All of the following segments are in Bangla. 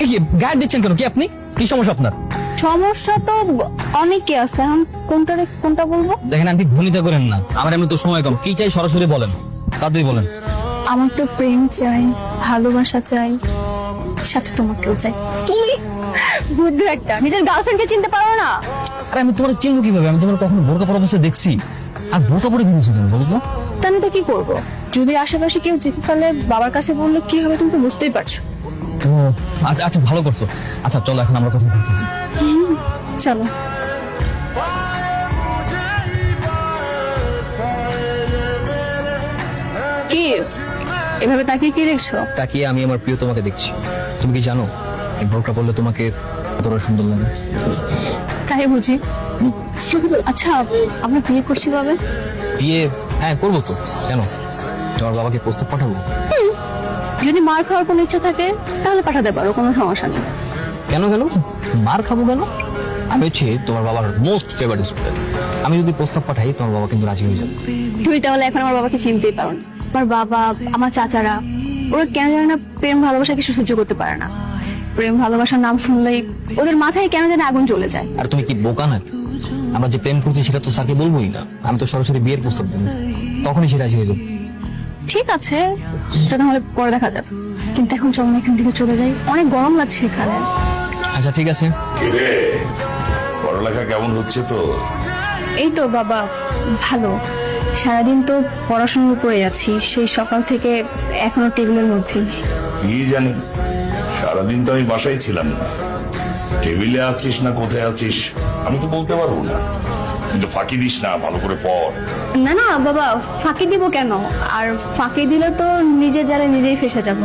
কি গায়ে দিচ্ছেন কেন? কি আপনি কি সমস্যা আপনার? সমস্যা তো অনেকই আছে, এখন কোনটা বলবো? দেখেন আন্টি ভনিতা করেন না, আমার এমনি তো সময় কম। কি চাই সরাসরি বলেন, তাড়াতাড়ি বলেন। আমার তো প্রেম চাই, ভালোবাসা চাই, সাথে তোমাকেও চাই। তুমি বুদ্ধ একটা, নিজের গার্লফ্রেন্ডকে চিনতে পারো না? আরে আমি তোমার চিনবো কিভাবে? আমি তোমার কখনো বোরকা পরা অবস্থায় দেখছি? আর বোরকা পরে বেরিয়েছো কেন বলো তো? তা আমি তো কি করবো? যদি আশেপাশে কেউ দেখে ফেলে, বাবার কাছে বললে কি হবে তুমি তো বুঝতেই পারছো। ও আচ্ছা আচ্ছা, ভালো করছো। আচ্ছা চলো এখন আমরা কথা বলতেছি। চলো। কি এভাবে তাকিয়ে কি দেখছো? তাকিয়ে আমি আমার প্রিয় তোমাকে দেখছি। তুমি কি জানো এই বোরকা পরলে তোমাকে কতটা সুন্দর লাগে? তাই বুঝি। আচ্ছা, আমরা বিয়ে করছি কবে? বিয়ে? হ্যাঁ করবো তো। কেন, তোমার বাবাকে প্রস্তাব পাঠাবো? যদি মার খাওয়ার কোনো ইচ্ছা থাকে তাহলে পাঠাতে পারো, কোনো সমস্যা নেই। কেন কেন মার খাবো কেন? আমি হচ্ছে তোমার বাবার মোস্ট ফেভারিট স্টুডেন্ট। আমি যদি প্রস্তাব পাঠাই তোমার বাবা কিন্তু রাজি হয়ে যাবে। তুমি তাহলে এখন আমার বাবাকে চিনতেই পারো না। আমার বাবা, আমার চাচারা, ওরা কেন জানে না প্রেম ভালোবাসা কিছু সহ্য করতে পারে না। প্রেম ভালোবাসার নাম শুনলেই ওদের মাথায় কেন যেন আগুন জ্বলে যায়। আর তুমি কি বোকা নাকি? আমরা যে প্রেম করছি সেটা তো স্যারকে বলবোই না, আমি তো সরাসরি বিয়ের প্রস্তাব দেবো, তখনই সে রাজি হয়ে যাবে। ঠিক আছে, সেটা তাহলে পরে দেখা যাবে, কিন্তু এখন চল না এখান থেকে চলে যাই, অনেক গরম লাগছে এখানে। আচ্ছা ঠিক আছে। কিরে, পড়ালেখা কেমন হচ্ছে তো? এই তো বাবা, ভালো। সারাদিন তো পড়াশোনার উপরে আছি, সেই সকাল থেকে এখনো টেবিলের মধ্যেই। কি জানি, সারাদিন তো আমি বাসায় ছিলাম না। টেবিলে আছিস না কোথায় আছিস আমি তো বলতে পারবো না, কিন্তু ফাঁকি দিস না, ভালো করে পড়। না না বাবা, ফাঁকি দিব কেন? আর ফাঁকি দিলে তো নিজের জালে নিজেই ফেসে যাব।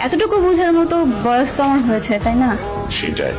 এতটুকু বোঝার মতো বয়স তো আমার হয়েছে, তাই না? সেটাই।